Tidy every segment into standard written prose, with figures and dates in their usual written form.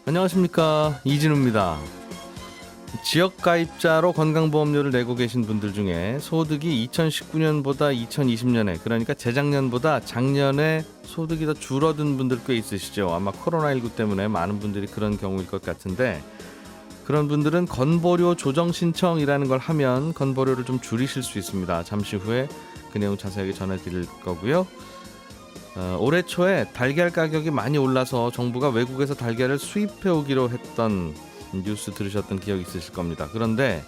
안녕하십니까, 이진우입니다. 지역가입자로 건강보험료를 내고 계신 분들 중에 소득이 2019년보다 2020년에, 그러니까 재작년보다 작년에 소득이 더 줄어든 분들 꽤 있으시죠. 아마 코로나19 때문에 많은 분들이 그런 경우일 것 같은데, 그런 분들은 건보료 조정 신청이라는 걸 하면 건보료를 좀 줄이실 수 있습니다. 잠시 후에 그 내용 자세하게 전해드릴 거고요. 올해 초에 달걀 가격이 많이 올라서 정부가 외국에서 달걀을 수입해 오기로 했던 뉴스 들으셨던 기억이 있으실 겁니다. 그런데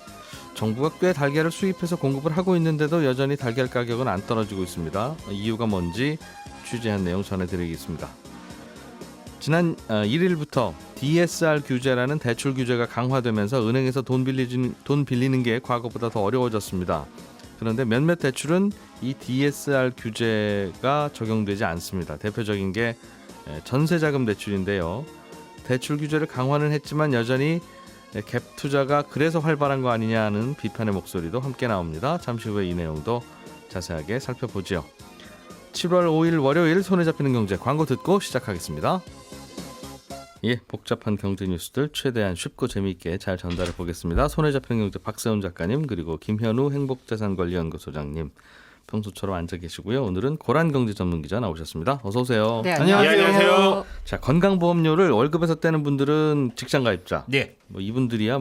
정부가 꽤 달걀을 수입해서 공급을 하고 있는데도 여전히 달걀 가격은 안 떨어지고 있습니다. 이유가 뭔지 취재한 내용 전해드리겠습니다. 지난 1일부터 DSR 규제라는 대출 규제가 강화되면서 은행에서 돈 빌리는 게 과거보다 더 어려워졌습니다. 그런데 몇몇 대출은 이 DSR 규제가 적용되지 않습니다. 대표적인 게 전세자금 대출인데요. 대출 규제를 강화는 했지만 여전히 갭 투자가 그래서 활발한 거 아니냐는 비판의 목소리도 함께 나옵니다. 잠시 후에 이 내용도 자세하게 살펴보죠. 7월 5일 월요일 손에 잡히는 경제, 광고 듣고 시작하겠습니다. 복잡한 경제 뉴스들 최대한 쉽고 재미있게 잘 전달해 보겠습니다. 손에 잡히는 경제 박세훈 작가님, 그리고 김현우 행복자산관리연구소장님 평소처럼 앉아 계시고요. 오늘은 고란경제 전문기자 나오셨습니다. 어서 오세요. 네, 안녕하세요. 자, 건강보험료를 월급에서 떼는 분들은 직장가입자. 네. 이분들이야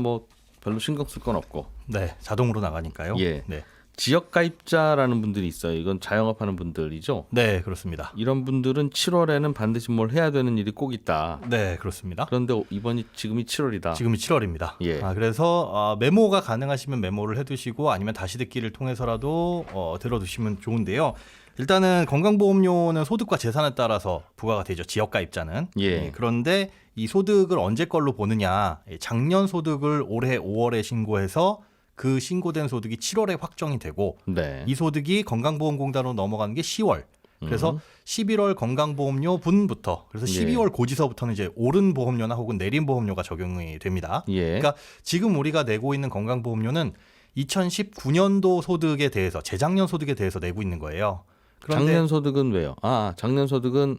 별로 신경 쓸 건 없고. 네, 자동으로 나가니까요. 예. 네. 지역가입자라는 분들이 있어요. 이건 자영업하는 분들이죠. 네, 그렇습니다. 이런 분들은 7월에는 반드시 뭘 해야 되는 일이 꼭 있다. 네, 그렇습니다. 그런데 지금이 7월이다. 지금이 7월입니다. 예. 그래서 메모가 가능하시면 메모를 해두시고 아니면 다시 듣기를 통해서라도 들어두시면 좋은데요. 일단은 건강보험료는 소득과 재산에 따라서 부과가 되죠. 지역가입자는. 예. 그런데 이 소득을 언제 걸로 보느냐. 작년 소득을 올해 5월에 신고해서 그 신고된 소득이 7월에 확정이 되고 네. 이 소득이 건강보험공단으로 넘어가는 게 10월. 그래서 11월 건강보험료 분부터, 그래서 12월 고지서부터는 이제 오른 보험료나 혹은 내린 보험료가 적용이 됩니다. 예. 그러니까 지금 우리가 내고 있는 건강보험료는 2019년도 소득에 대해서, 재작년 소득에 대해서 내고 있는 거예요. 그런데 작년 소득은 왜요? 작년 소득은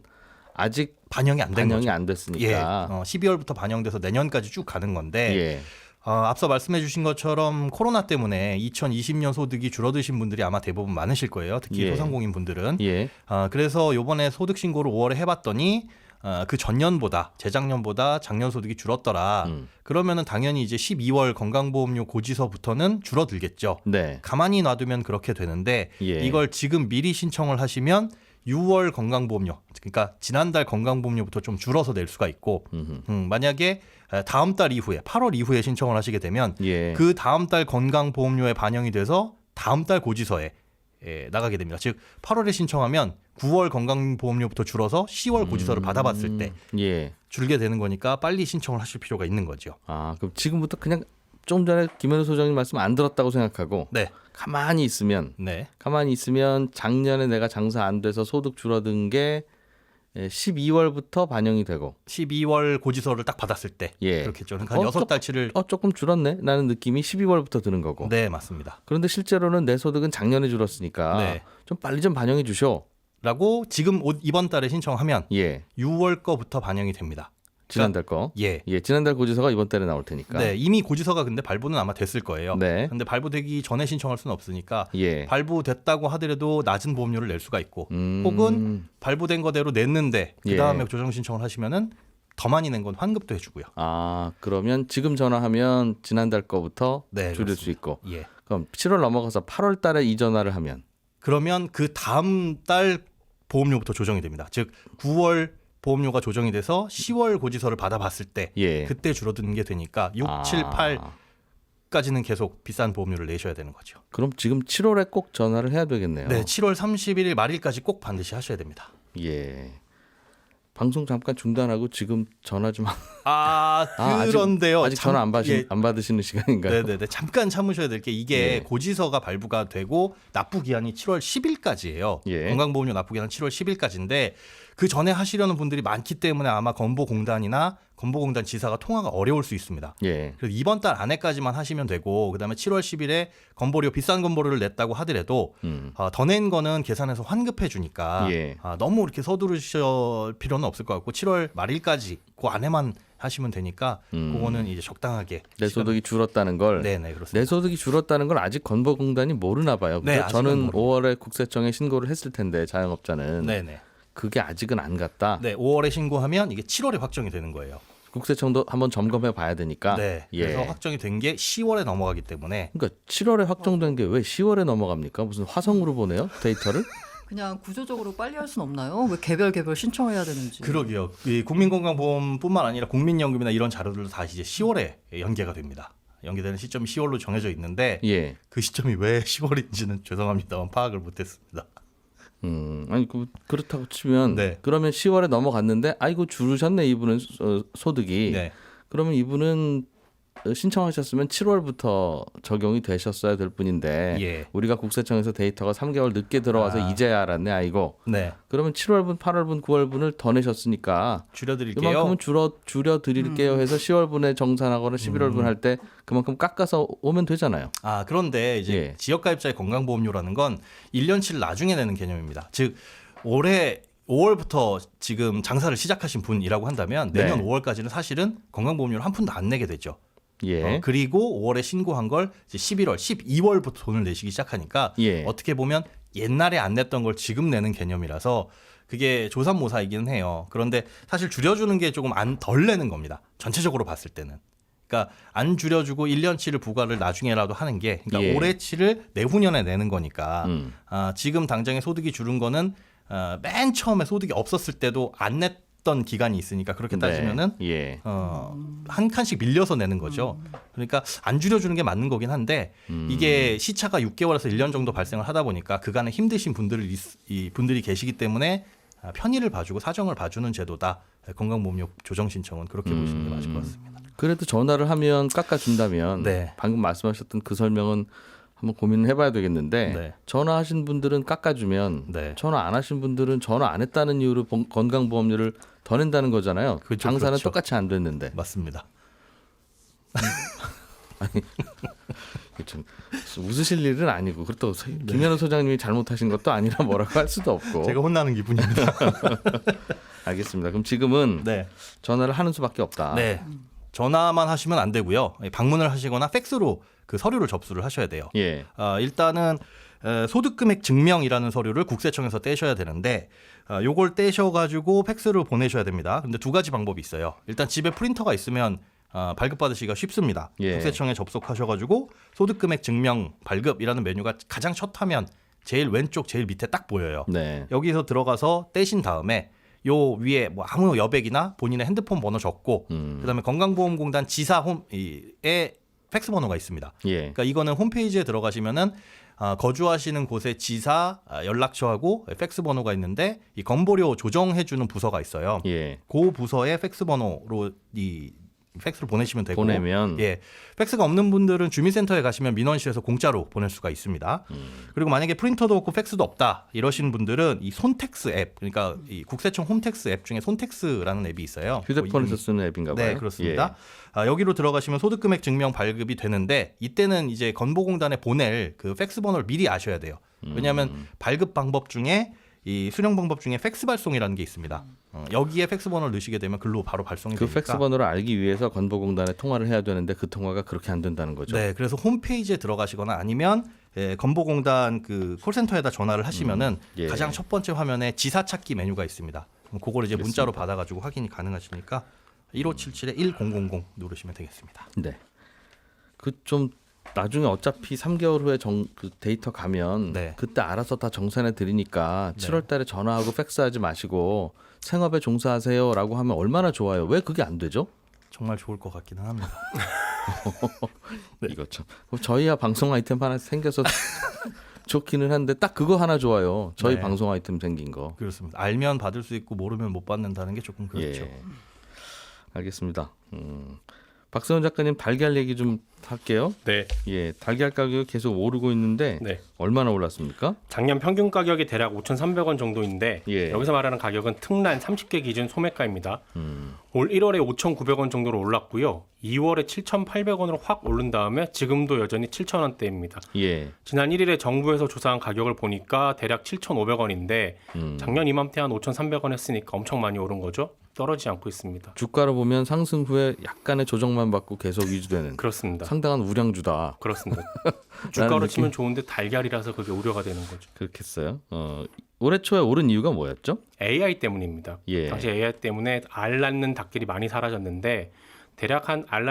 아직 반영이 안 된 거죠. 안 됐으니까. 12월부터 반영돼서 내년까지 쭉 가는 건데 예. 앞서 말씀해 주신 것처럼 코로나 때문에 2020년 소득이 줄어드신 분들이 아마 대부분 많으실 거예요. 특히 소상공인 분들은. 예. 그래서 이번에 소득 신고를 5월에 해봤더니 그 전년보다, 재작년보다 작년 소득이 줄었더라. 그러면은 당연히 이제 12월 건강보험료 고지서부터는 줄어들겠죠. 네. 가만히 놔두면 그렇게 되는데 이걸 지금 미리 신청을 하시면 6월 건강보험료, 그러니까 지난달 건강보험료부터 좀 줄어서 낼 수가 있고, 만약에 다음 달 이후에 8월 이후에 신청을 하시게 되면 그 다음 달 건강보험료에 반영이 돼서 다음 달 고지서에 나가게 됩니다. 즉 8월에 신청하면 9월 건강보험료부터 줄어서 10월 고지서를 받아봤을 때 줄게 되는 거니까 빨리 신청을 하실 필요가 있는 거죠. 그럼 지금부터 그냥 좀 전에 김현우 소장님 말씀 안 들었다고 생각하고 가만히 있으면 작년에 내가 장사 안 돼서 소득 줄어든 게 12월부터 반영이 되고 12월 고지서를 딱 받았을 때 그렇겠죠. 그러니까 한 6달치를 조금 줄었네 라는 느낌이 12월부터 드는 거고. 네, 맞습니다. 그런데 실제로는 내 소득은 작년에 줄었으니까 좀 빨리 좀 반영해 주셔 라고 지금 이번 달에 신청하면 6월 거부터 반영이 됩니다. 지난달 거. 지난달 고지서가 이번 달에 나올 테니까. 네, 이미 고지서가 근데 발부는 아마 됐을 거예요. 네. 근데 발부되기 전에 신청할 수는 없으니까 발부됐다고 하더라도 낮은 보험료를 낼 수가 있고 혹은 발부된 거대로 냈는데 그다음에 조정 신청을 하시면은 더 많이 낸 건 환급도 해주고요. 그러면 지금 전화하면 지난달 거부터 줄일 그렇습니다. 수 있고. 그럼 7월 넘어가서 8월 달에 이 전화를 하면 그러면 그 다음 달 보험료부터 조정이 됩니다. 즉 9월 보험료가 조정이 돼서 10월 고지서를 받아봤을 때 그때 줄어드는 게 되니까 6, 7, 8까지는 계속 비싼 보험료를 내셔야 되는 거죠. 그럼 지금 7월에 꼭 전화를 해야 되겠네요. 네, 7월 31일 말일까지 꼭 반드시 하셔야 됩니다. 방송 잠깐 중단하고 지금 전화 좀. 그런데요. 아직 전화 안 받으시는 시간인가요? 네네네. 잠깐 참으셔야 될 게 이게 고지서가 발부가 되고 납부 기한이 7월 10일까지예요. 건강보험료 납부 기한은 7월 10일까지인데 그 전에 하시려는 분들이 많기 때문에 아마 건보공단이나 건보공단 지사가 통화가 어려울 수 있습니다. 그래서 이번 달 안에까지만 하시면 되고 그다음에 7월 10일에 건보료 비싼 건보료를 냈다고 하더라도 더 낸 거는 계산해서 환급해 주니까 너무 이렇게 서두르실 필요는 없을 것 같고 7월 말일까지 그 안에만 하시면 되니까 그거는 이제 적당하게 내 소득이 줄었다는 걸. 네네 그렇습니다. 내 소득이 줄었다는 걸 아직 건보공단이 모르나 봐요. 네, 그죠? 아직은 저는 모르고. 5월에 국세청에 신고를 했을 텐데 자영업자는 네네. 그게 아직은 안 갔다. 네, 5월에 신고하면 이게 7월에 확정이 되는 거예요. 국세청도 한번 점검해 봐야 되니까. 네. 예. 그래서 확정이 된 게 10월에 넘어가기 때문에 그러니까 7월에 확정된 게 왜 10월에 넘어갑니까? 무슨 화성으로 보내요? 데이터를? 그냥 구조적으로 빨리 할 수는 없나요? 왜 개별 신청해야 되는지. 그러게요. 이 국민건강보험뿐만 아니라 국민연금이나 이런 자료들도 다 이제 10월에 연계가 됩니다. 연계되는 시점이 10월로 정해져 있는데 예. 그 시점이 왜 10월인지는 죄송합니다만 파악을 못했습니다. 아니 그렇다고 치면 네. 그러면 10월에 넘어갔는데 아이고 줄으셨네 이분은 소득이. 네. 그러면 이분은 신청하셨으면 7월부터 적용이 되셨어야 될 뿐인데 예. 우리가 국세청에서 데이터가 3개월 늦게 들어와서 이제야 알았네 아이고. 네. 그러면 7월분, 8월분, 9월분을 더 내셨으니까 줄여드릴게요. 그만큼은 줄여드릴게요 해서 10월분에 정산하거나 11월분 할 때 그만큼 깎아서 오면 되잖아요. 아, 그런데 이제 예. 지역가입자의 건강보험료라는 건 1년치를 나중에 내는 개념입니다. 즉 올해 5월부터 지금 장사를 시작하신 분이라고 한다면 내년 네. 5월까지는 사실은 건강보험료를 한 푼도 안 내게 되죠. 예. 그리고 5월에 신고한 걸 이제 11월, 12월부터 돈을 내시기 시작하니까 예. 어떻게 보면 옛날에 안 냈던 걸 지금 내는 개념이라서 그게 조삼모사이기는 해요. 그런데 사실 줄여주는 게 조금 덜 내는 겁니다. 전체적으로 봤을 때는. 그러니까 안 줄여주고 1년치를 부과를 나중에라도 하는 게 그러니까 예. 올해치를 내후년에 내는 거니까 음. 지금 당장에 소득이 줄은 거는 맨 처음에 소득이 없었을 때도 안 냈던 기간이 있으니까 그렇게 따지면은 네. 예. 한 칸씩 밀려서 내는 거죠. 그러니까 안 줄여주는 게 맞는 거긴 한데 이게 시차가 6개월에서 1년 정도 발생을 하다 보니까 그간에 힘드신 분들이 계시기 때문에 편의를 봐주고 사정을 봐주는 제도다. 건강보험료 조정 신청은 그렇게 보시는 게 맞을 것 같습니다. 그래도 전화를 하면 깎아준다면 네. 방금 말씀하셨던 그 설명은 한번 고민을 해봐야 되겠는데 네. 전화하신 분들은 깎아주면 네. 전화 안 하신 분들은 전화 안 했다는 이유로 건강보험료를 더 낸다는 거잖아요. 그렇죠, 장사는 그렇죠. 똑같이 안 됐는데. 맞습니다. 참 웃으실 일은 아니고 그렇다고 김현우 소장님이 잘못하신 것도 아니라 뭐라고 할 수도 없고. 제가 혼나는 기분입니다. 알겠습니다. 그럼 지금은 네. 전화를 하는 수밖에 없다. 네. 전화만 하시면 안 되고요. 방문을 하시거나 팩스로 그 서류를 접수를 하셔야 돼요. 예. 일단은 소득금액 증명이라는 서류를 국세청에서 떼셔야 되는데 요걸 떼셔가지고 팩스로 보내셔야 됩니다. 근데 두 가지 방법이 있어요. 일단 집에 프린터가 있으면 발급받으시기가 쉽습니다. 예. 국세청에 접속하셔가지고 소득금액 증명 발급이라는 메뉴가 가장 첫 화면 제일 왼쪽 제일 밑에 딱 보여요. 네. 여기서 들어가서 떼신 다음에 요 위에 뭐 아무 여백이나 본인의 핸드폰 번호 적고 그다음에 건강보험공단 지사 홈에 팩스 번호가 있습니다. 예. 그러니까 이거는 홈페이지에 들어가시면은 거주하시는 곳의 지사 연락처하고 팩스 번호가 있는데 이 건보료 조정해주는 부서가 있어요. 예. 그 부서의 팩스 번호로 이 팩스를 보내시면 되고 보내면 예 팩스가 없는 분들은 주민센터에 가시면 민원실에서 공짜로 보낼 수가 있습니다. 그리고 만약에 프린터도 없고 팩스도 없다 이러신 분들은 이 손택스 앱 그러니까 이 국세청 홈택스 앱 중에 손택스라는 앱이 있어요. 휴대폰에서 쓰는 앱인가 봐요. 네, 그렇습니다. 여기로 들어가시면 소득금액 증명 발급이 되는데 이때는 이제 건보공단에 보낼 그 팩스 번호를 미리 아셔야 돼요. 왜냐하면 발급 방법 중에 이 수령 방법 중에 팩스 발송이라는 게 있습니다. 여기에 팩스 번호를 넣으시게 되면 글로 바로 발송이 그 되니까. 팩스 번호를 알기 위해서 건보공단에 통화를 해야 되는데 그 통화가 그렇게 안 된다는 거죠. 네, 그래서 홈페이지에 들어가시거나 아니면 건보공단 그 콜센터에다 전화를 하시면은 예. 가장 첫 번째 화면에 지사 찾기 메뉴가 있습니다. 그럼 그걸 이제 문자로 받아가지고 확인이 가능하시니까 1577-1000 누르시면 되겠습니다. 네. 그 좀 나중에 어차피 3개월 후에 그 데이터 가면 네. 그때 알아서 다 정산해 드리니까 7월 달에 전화하고 팩스하지 마시고 생업에 종사하세요라고 하면 얼마나 좋아요. 왜 그게 안 되죠? 정말 좋을 것 같기는 합니다. 이거 참. 저희야 방송 아이템 하나 생겨서 좋기는 한데 딱 그거 하나 좋아요. 저희 네. 방송 아이템 생긴 거. 그렇습니다. 알면 받을 수 있고 모르면 못 받는다는 게 조금 그렇죠. 예. 알겠습니다. 박세훈 작가님 달걀 얘기 좀 할게요. 네, 예, 달걀 가격이 계속 오르고 있는데 네. 얼마나 올랐습니까? 작년 평균 가격이 대략 5,300원 정도인데 예. 여기서 말하는 가격은 특란 30개 기준 소매가입니다. 올 1월에 5,900원 정도로 올랐고요. 2월에 7,800원으로 확 오른 다음에 지금도 여전히 7,000원대입니다. 예. 지난 1일에 정부에서 조사한 가격을 보니까 대략 7,500원인데 작년 이맘때 한 5,300원 했으니까 엄청 많이 오른 거죠. 떨어지지 않고 있습니다. 주가로 보면 상승 후에 약간의 조정만 받고 계속 유지되는 그렇습니다. 상당한 우량주다. 그렇습니다. 주가로 느낌? 치면 좋은데 달걀이라서 그게 우려가 되는 거죠. 그렇겠어요. 올해 초에 오른 이유가 뭐였죠? AI 때문입니다. 예. 당시 AI 때문에 알 낳는 닭들이 많이 사라졌는데 대략 한 알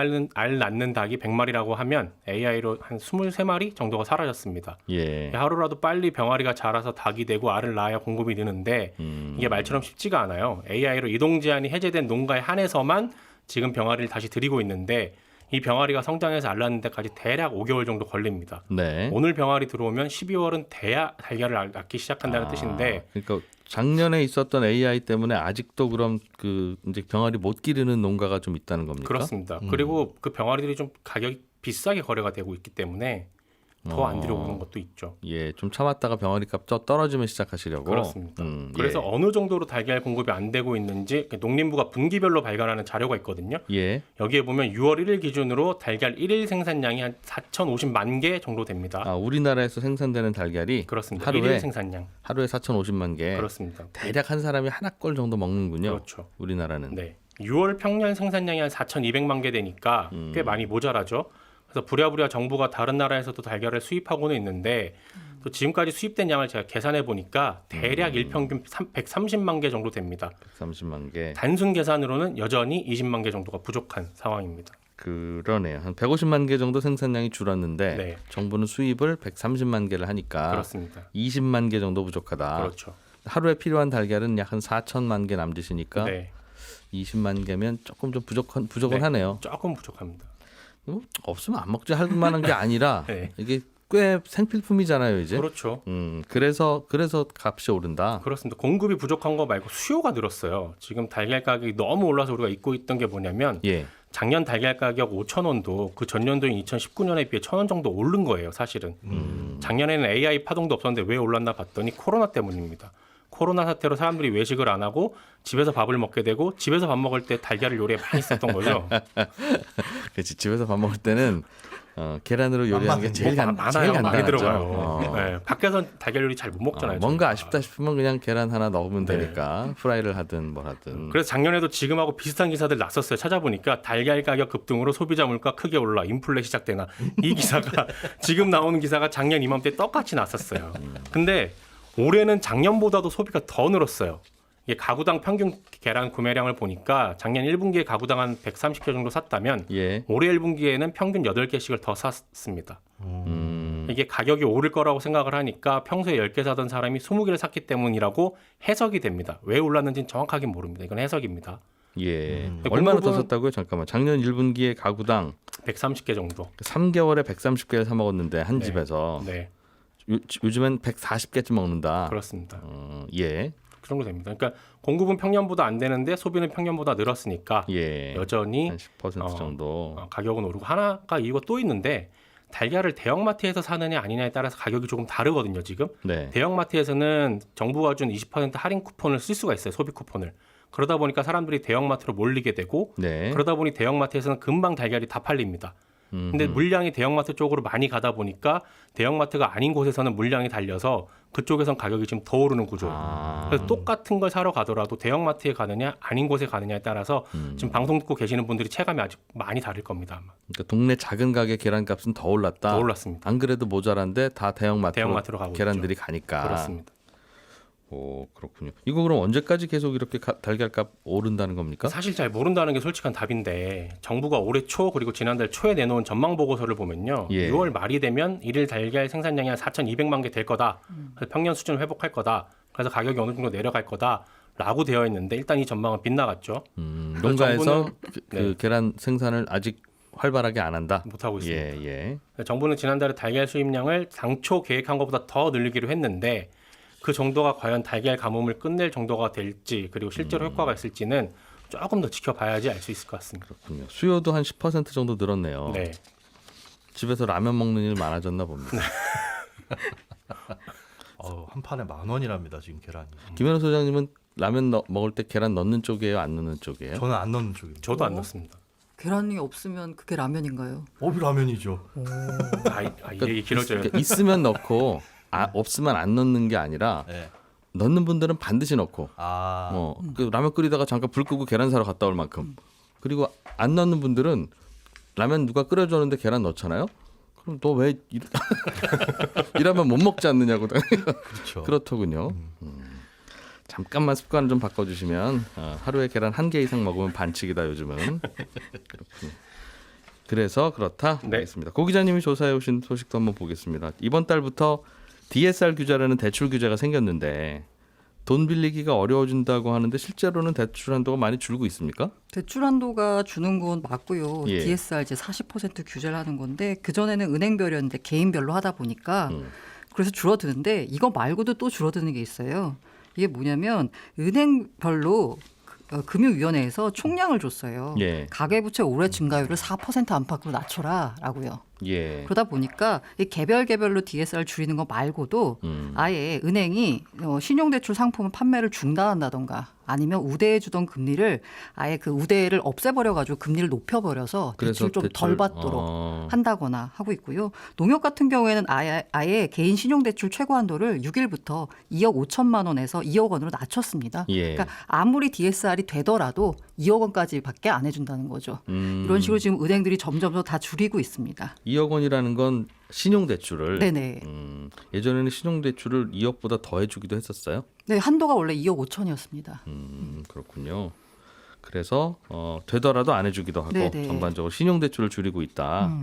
낳는 닭이 100마리라고 하면 AI로 한 23마리 정도가 사라졌습니다. 예. 하루라도 빨리 병아리가 자라서 닭이 되고 알을 낳아야 공급이 느는데 이게 말처럼 쉽지가 않아요. AI로 이동 제한이 해제된 농가에 한해서만 지금 병아리를 다시 들이고 있는데 이 병아리가 성장해서 알 낳는 데까지 대략 5개월 정도 걸립니다. 네. 오늘 병아리 들어오면 12월은 돼야 달걀을 낳기 시작한다는 뜻인데 그러니까 작년에 있었던 AI 때문에 아직도 그럼 그 이제 병아리 못 기르는 농가가 좀 있다는 겁니까? 그렇습니다. 그리고 그 병아리들이 좀 가격이 비싸게 거래가 되고 있기 때문에 더 안 들어오는 것도 있죠. 예, 좀 참았다가 병아리 값 떨어지면 시작하시려고. 그렇습니다. 그래서 예. 어느 정도로 달걀 공급이 안 되고 있는지 농림부가 분기별로 발간하는 자료가 있거든요. 예. 여기에 보면 6월 1일 기준으로 달걀 1일 생산량이 한 4,050만 개 정도 됩니다. 아, 우리나라에서 생산되는 달걀이 그렇습니다. 하루에 1일 생산량. 하루에 4,050만 개. 그렇습니다. 대략 한 사람이 하나꼴 정도 먹는군요. 그렇죠. 우리나라는. 네. 6월 평년 생산량이 한 4,200만 개 되니까 꽤 많이 모자라죠. 그래서 부랴부랴 정부가 다른 나라에서도 달걀을 수입하고는 있는데 또 지금까지 수입된 양을 제가 계산해 보니까 대략 일평균 130만 개 정도 됩니다. 130만 개. 단순 계산으로는 여전히 20만 개 정도가 부족한 상황입니다. 그러네요. 한 150만 개 정도 생산량이 줄었는데 네. 정부는 수입을 130만 개를 하니까 그렇습니다. 20만 개 정도 부족하다. 그렇죠. 하루에 필요한 달걀은 약 한 4천만 개 남짓이니까 네. 20만 개면 조금 좀 부족은 네. 하네요. 조금 부족합니다. 없으면 안 먹지 할 만한 게 아니라 네. 이게 꽤 생필품이잖아요, 이제. 그렇죠. 그래서 값이 오른다. 그렇습니다. 공급이 부족한 거 말고 수요가 늘었어요. 지금 달걀 가격이 너무 올라서 우리가 잊고 있던 게 뭐냐면 예. 작년 달걀 가격 5,000원도 그 전년도인 2019년에 비해 1,000원 정도 오른 거예요, 사실은. 작년에는 AI 파동도 없었는데 왜 올랐나 봤더니 코로나 때문입니다. 코로나 사태로 사람들이 외식을 안 하고 집에서 밥을 먹게 되고 집에서 밥 먹을 때 달걀을 요리에 많이 썼던 거죠. 그렇지. 집에서 밥 먹을 때는 계란으로 요리하는 게 제일 많아요. 많이 간단하죠. 들어가요. 네, 밖에서 달걀 요리 잘 못 먹잖아요. 뭔가 저희가. 아쉽다 싶으면 그냥 계란 하나 넣으면 네. 되니까 프라이를 하든 뭘 하든. 그래서 작년에도 지금하고 비슷한 기사들 났었어요. 찾아보니까 달걀 가격 급등으로 소비자 물가 크게 올라 인플레 시작되나 이 기사가 지금 나오는 기사가 작년 이맘때 똑같이 났었어요. 근데 올해는 작년보다도 소비가 더 늘었어요. 이게 가구당 평균 계란 구매량을 보니까 작년 1분기에 가구당 한 130개 정도 샀다면 예. 올해 1분기에는 평균 8개씩을 더 샀습니다. 이게 가격이 오를 거라고 생각을 하니까 평소에 10개 사던 사람이 20개를 샀기 때문이라고 해석이 됩니다. 왜 올랐는지는 정확하게 모릅니다. 이건 해석입니다. 예. 얼마나 더 샀다고요? 잠깐만. 작년 1분기에 가구당 130개 정도. 3개월에 130개를 사 먹었는데 한 네. 집에서 네, 요즘엔 140개쯤 먹는다. 그렇습니다. 예. 그 정도 됩니다. 그러니까 공급은 평년보다 안 되는데 소비는 평년보다 늘었으니까 예. 여전히 한 10% 정도. 가격은 오르고 하나가 이유가 또 있는데 달걀을 대형마트에서 사느냐 아니냐에 따라서 가격이 조금 다르거든요. 지금 네. 대형마트에서는 정부가 준 20% 할인 쿠폰을 쓸 수가 있어요. 소비 쿠폰을. 그러다 보니까 사람들이 대형마트로 몰리게 되고 네. 그러다 보니 대형마트에서는 금방 달걀이 다 팔립니다. 근데 물량이 대형마트 쪽으로 많이 가다 보니까 대형마트가 아닌 곳에서는 물량이 달려서 그쪽에선 가격이 지금 더 오르는 구조예요. 그래서 똑같은 걸 사러 가더라도 대형마트에 가느냐 아닌 곳에 가느냐에 따라서 지금 방송 듣고 계시는 분들이 체감이 아직 많이 다를 겁니다. 아마. 그러니까 동네 작은 가게 계란값은 더 올랐다. 더 올랐습니다. 안 그래도 모자란데 다 대형마트로 가고 계란들이 있죠. 가니까. 그렇습니다. 오, 그렇군요. 이거 그럼 언제까지 계속 이렇게 달걀값 오른다는 겁니까? 사실 잘 모른다는 게 솔직한 답인데 정부가 올해 초 그리고 지난달 초에 내놓은 전망 보고서를 보면요. 예. 6월 말이 되면 일일 달걀 생산량이 한 4,200만 개 될 거다. 그래서 평년 수준을 회복할 거다. 그래서 가격이 어느 정도 내려갈 거다라고 되어 있는데 일단 이 전망은 빗나갔죠. 농가에서 정부는, 그 계란 생산을 아직 활발하게 안 한다. 못하고 있습니다. 예, 예. 정부는 지난달에 달걀 수입량을 당초 계획한 것보다 더 늘리기로 했는데 그 정도가 과연 달걀 가뭄을 끝낼 정도가 될지 그리고 실제로 효과가 있을지는 조금 더 지켜봐야지 알 수 있을 것 같습니다. 그렇군요. 수요도 한 10% 정도 늘었네요. 네. 집에서 라면 먹는 일 많아졌나 봅니다. 한 판에 10,000원이랍니다 지금 계란이. 김현우 소장님은 라면 먹을 때 계란 넣는 쪽이에요, 안 넣는 쪽이에요? 저는 안 넣는 쪽입니다. 저도 안 넣습니다. 계란이 없으면 그게 라면인가요? 라면이죠. 이 얘기 길어져요. 그러니까 있으면 넣고 없으면 안 넣는 게 아니라 네. 넣는 분들은 반드시 넣고 그 라면 끓이다가 잠깐 불 끄고 계란 사러 갔다 올 만큼. 그리고 안 넣는 분들은 라면 누가 끓여줬는데 계란 넣잖아요. 그럼 너 왜 이러면 못 먹지 않느냐고. 그렇죠. 그렇더군요. 잠깐만 습관을 좀 바꿔주시면 하루에 계란 1개 이상 먹으면 반칙이다 요즘은. 그렇군요. 그래서 그렇다. 네. 알겠습니다. 고 기자님이 조사해 오신 소식도 한번 보겠습니다. 이번 달부터 DSR 규제라는 대출 규제가 생겼는데 돈 빌리기가 어려워진다고 하는데 실제로는 대출 한도가 많이 줄고 있습니까? 대출 한도가 주는 건 맞고요. 예. DSR 이제 40% 규제를 하는 건데 그 전에는 은행별이었는데 개인별로 하다 보니까 그래서 줄어드는데 이거 말고도 또 줄어드는 게 있어요. 이게 뭐냐면 은행별로 금융위원회에서 총량을 줬어요. 예. 가계부채 올해 증가율을 4% 안팎으로 낮춰라라고요. 예. 그러다 보니까 이 개별로 DSR 줄이는 거 말고도 아예 은행이 신용대출 상품 판매를 중단한다던가 아니면 우대해주던 금리를 아예 그 우대를 없애버려가지고 금리를 높여버려서 그래서 대출 좀 덜 받도록 한다거나 하고 있고요. 농협 같은 경우에는 아예 개인 신용대출 최고 한도를 6일부터 2억 5천만 원에서 2억 원으로 낮췄습니다. 예. 그러니까 아무리 DSR이 되더라도 2억 원까지밖에 안 해준다는 거죠. 이런 식으로 지금 은행들이 점점 더 다 줄이고 있습니다. 2억 원이라는 건 신용대출을 네네. 예전에는 신용대출을 2억보다 더 해주기도 했었어요. 네, 한도가 원래 2억 5천이었습니다. 그렇군요. 그래서 되더라도 안 해주기도 하고 네네. 전반적으로 신용대출을 줄이고 있다.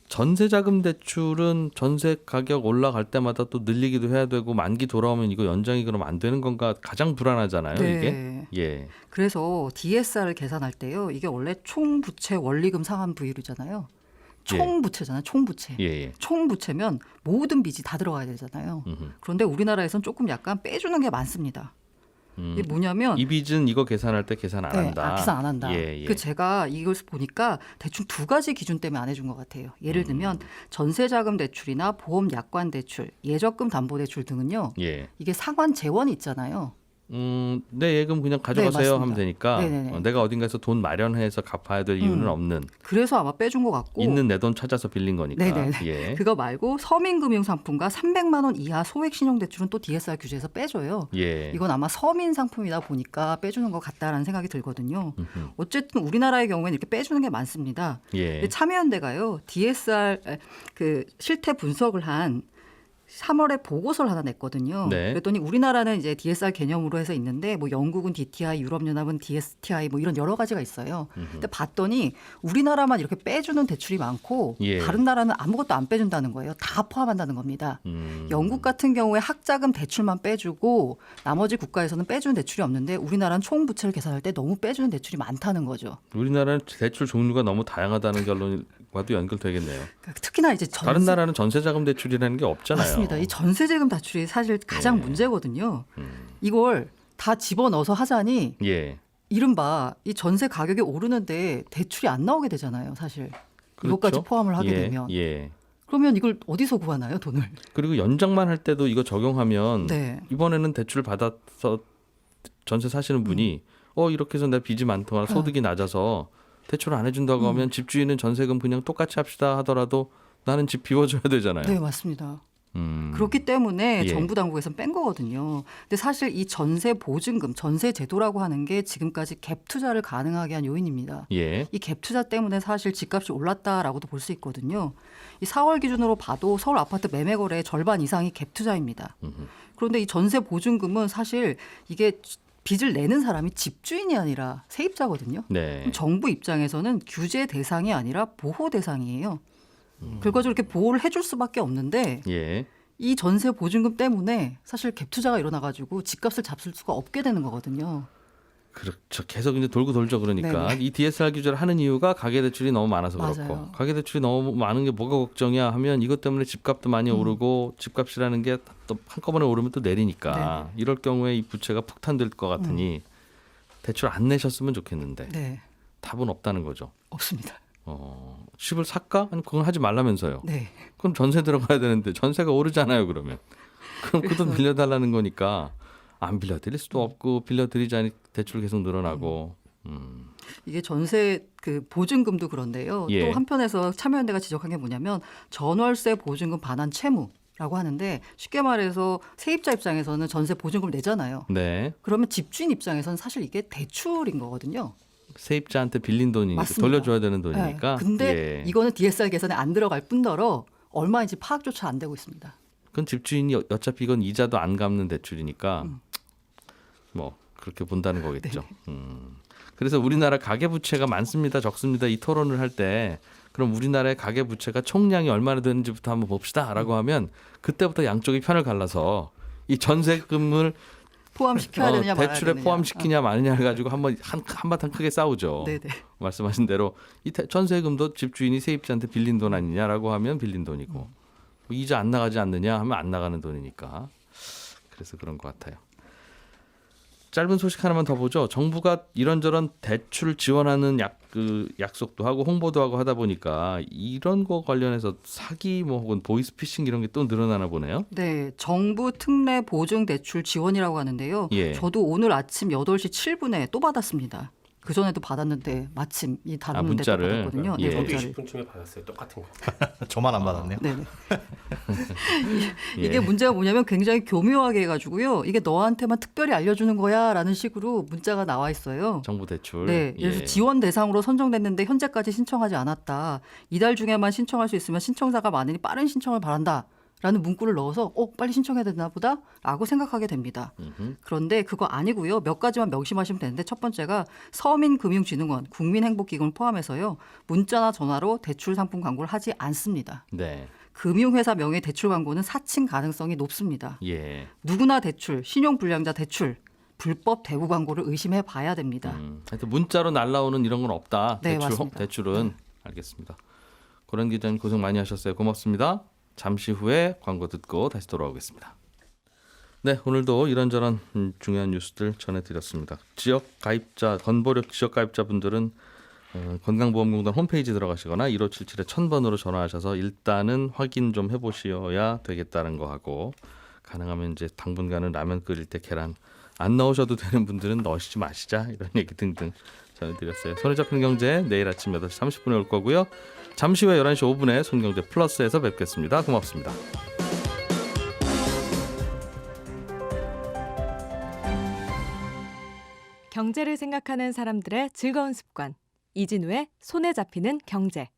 전세자금 대출은 전세 가격 올라갈 때마다 또 늘리기도 해야 되고 만기 돌아오면 이거 연장이 그럼 안 되는 건가 가장 불안하잖아요. 네. 이게. 예. 그래서 DSR을 계산할 때요. 이게 원래 총부채 원리금 상환 비율이잖아요. 총부채잖아요. 총부채. 예. 총부채면 모든 빚이 다 들어가야 되잖아요. 그런데 우리나라에선 조금 약간 빼주는 게 많습니다. 이게 뭐냐면 이 빚은 이거 계산할 때 계산 안 한다. 계산 안 한다. 예. 그 제가 이걸 보니까 대충 두 가지 기준 때문에 안 해준 것 같아요. 예를 들면 전세자금 대출이나 보험 약관 대출, 예적금 담보 대출 등은요. 예. 이게 상환 재원이 있잖아요. 내 예금 그냥 가져가세요 맞습니다. 하면 되니까 네네네. 내가 어딘가에서 돈 마련해서 갚아야 될 이유는 없는 그래서 아마 빼준 것 같고. 있는 내 돈 찾아서 빌린 거니까. 네네. 예. 그거 말고 서민금융상품과 300만 원 이하 소액신용대출은 또 DSR 규제에서 빼줘요. 예. 이건 아마 서민 상품이다 보니까 빼주는 것 같다라는 생각이 들거든요. 어쨌든 우리나라의 경우에는 이렇게 빼주는 게 많습니다. 예. 참여연대가요 DSR 그 실태 분석을 한 3월에 보고서를 하나 냈거든요. 네. 그랬더니 우리나라는 이제 DSR 개념으로 해서 있는데 뭐 영국은 DTI, 유럽연합은 DSTI 뭐 이런 여러 가지가 있어요. 근데 봤더니 우리나라만 이렇게 빼주는 대출이 많고 예. 다른 나라는 아무것도 안 빼준다는 거예요. 다 포함한다는 겁니다. 영국 같은 경우에 학자금 대출만 빼주고 나머지 국가에서는 빼주는 대출이 없는데 우리나라는 총 부채를 계산할 때 너무 빼주는 대출이 많다는 거죠. 우리나라는 대출 종류가 너무 다양하다는 결론과도 연결되겠네요. 그러니까 특히나 이제 다른 나라는 전세자금 대출이라는 게 없잖아요. 맞습니다. 이 전세자금 대출이 사실 가장 문제거든요. 이걸 다 집어넣어서 하자니 예. 이른바 이 전세 가격이 오르는데 대출이 안 나오게 되잖아요. 사실 이것까지 그렇죠? 포함을 하게 예. 되면 예. 그러면 이걸 어디서 구하나요, 돈을? 그리고 연장만 할 때도 이거 적용하면 네. 이번에는 대출 받아서 전세 사시는 분이 이렇게 해서 내 빚이 많거나 소득이 낮아서 대출 안 해준다고 하면 집주인은 전세금 그냥 똑같이 합시다 하더라도 나는 집 비워줘야 되잖아요. 네, 맞습니다. 그렇기 때문에 예. 정부 당국에서는 뺀 거거든요. 근데 사실 이 전세 보증금, 전세 제도라고 하는 게 지금까지 갭 투자를 가능하게 한 요인입니다. 예. 이 갭 투자 때문에 사실 집값이 올랐다라고도 볼 수 있거든요. 이 4월 기준으로 봐도 서울 아파트 매매 거래의 절반 이상이 갭 투자입니다. 그런데 이 전세 보증금은 사실 이게 빚을 내는 사람이 집주인이 아니라 세입자거든요. 네. 그럼 정부 입장에서는 규제 대상이 아니라 보호 대상이에요. 결과적으로 이렇게 보호를 해줄 수밖에 없는데 예. 이 전세 보증금 때문에 사실 갭 투자가 일어나가지고 집값을 잡을 수가 없게 되는 거거든요. 그렇죠. 계속 이제 돌고 돌죠. 그러니까 네네. 이 DSR 규제를 하는 이유가 가계대출이 너무 많아서 그렇고 맞아요. 가계대출이 너무 많은 게 뭐가 걱정이야 하면 이것 때문에 집값도 많이 오르고 집값이라는 게 또 한꺼번에 오르면 또 내리니까 이럴 경우에 이 부채가 폭탄될 것 같으니 대출 안 내셨으면 좋겠는데 네, 답은 없다는 거죠. 없습니다. 집을 살까? 아니 그건 하지 말라면서요. 네. 그럼 전세 들어가야 되는데 전세가 오르잖아요. 그러면 그럼 그 돈 빌려달라는 거니까 안 빌려드릴 수도 없고 빌려드리자니 대출 계속 늘어나고. 이게 전세 그 보증금도 그런데요. 예. 또 한편에서 참여연대가 지적한 게 뭐냐면 전월세 보증금 반환 채무 라고 하는데 쉽게 말해서 세입자 입장에서는 전세 보증금을 내잖아요. 네. 그러면 집주인 입장에서는 사실 이게 대출인 거거든요. 세입자한테 빌린 돈이니까 맞습니다. 돌려줘야 되는 돈이니까. 네. 근데 예. 이거는 DSR 계산에 안 들어갈 뿐더러 얼마인지 파악조차 안 되고 있습니다. 그건 집주인이 어차피 이건 이자도 안 갚는 대출이니까 뭐 그렇게 본다는 거겠죠. 네. 그래서 우리나라 가계부채가 많습니다, 적습니다. 이 토론을 할 때 그럼 우리나라의 가계부채가 총량이 얼마나 되는지부터 한번 봅시다라고 하면 그때부터 양쪽이 편을 갈라서 이 전세금을 포함시켜야 되느냐 말아야 대출에 되느냐. 포함시키냐 마느냐 해가지고 한바탕 크게 싸우죠. 네네. 말씀하신 대로 이 전세금도 집주인이 세입자한테 빌린 돈 아니냐라고 하면 빌린 돈이고 뭐 이자 안 나가지 않느냐 하면 안 나가는 돈이니까 그래서 그런 것 같아요. 짧은 소식 하나만 더 보죠. 정부가 이런저런 대출 지원하는 약속도 하고 홍보도 하고 하다 보니까 이런 거 관련해서 사기 뭐 혹은 보이스피싱 이런 게 또 늘어나나 보네요. 네, 정부 특례 보증 대출 지원이라고 하는데요. 예. 저도 오늘 아침 8시 7분에 또 받았습니다. 그 전에도 받았는데 마침 이 다루는데 문자를? 또 받았거든요. 예. 네, 저도 문자를. 20분쯤에 받았어요. 똑같은 거. 저만 안 받았네요. 네네. 예. 이게 문제가 뭐냐면 굉장히 교묘하게 해가지고요. 이게 너한테만 특별히 알려주는 거야라는 식으로 문자가 나와 있어요. 정부 대출. 네, 그래서 예. 지원 대상으로 선정됐는데 현재까지 신청하지 않았다. 이달 중에만 신청할 수 있으면 신청자가 많으니 빠른 신청을 바란다. 라는 문구를 넣어서 빨리 신청해야 되나 보다 라고 생각하게 됩니다. 그런데 그거 아니고요. 몇 가지만 명심하시면 되는데 첫 번째가 서민금융진흥원, 국민행복기금을 포함해서요. 문자나 전화로 대출 상품 광고를 하지 않습니다. 네. 금융회사 명의 대출 광고는 사칭 가능성이 높습니다. 예. 누구나 대출, 신용불량자 대출, 불법 대구 광고를 의심해 봐야 됩니다. 하여튼 문자로 날라오는 이런 건 없다. 네, 맞습니다. 대출은 알겠습니다. 고란 기자님 고생 많이 하셨어요. 고맙습니다. 잠시 후에 광고 듣고 다시 돌아오겠습니다. 네, 오늘도 이런저런 중요한 뉴스들 전해드렸습니다. 지역 가입자, 건보력 지역 가입자분들은 건강보험공단 홈페이지 들어가시거나 1577-1000번으로 전화하셔서 일단은 확인 좀 해보셔야 되겠다는 거 하고 가능하면 이제 당분간은 라면 끓일 때 계란 안 넣으셔도 되는 분들은 넣으시지 마시자 이런 얘기 등등 전해드렸어요. 손에 잡히는 경제 내일 아침 8시 30분에 올 거고요. 잠시 후에 11시 5분에 손경제 플러스에서 뵙겠습니다. 고맙습니다. 경제를 생각하는 사람들의 즐거운 습관. 이진우의 손에 잡히는 경제.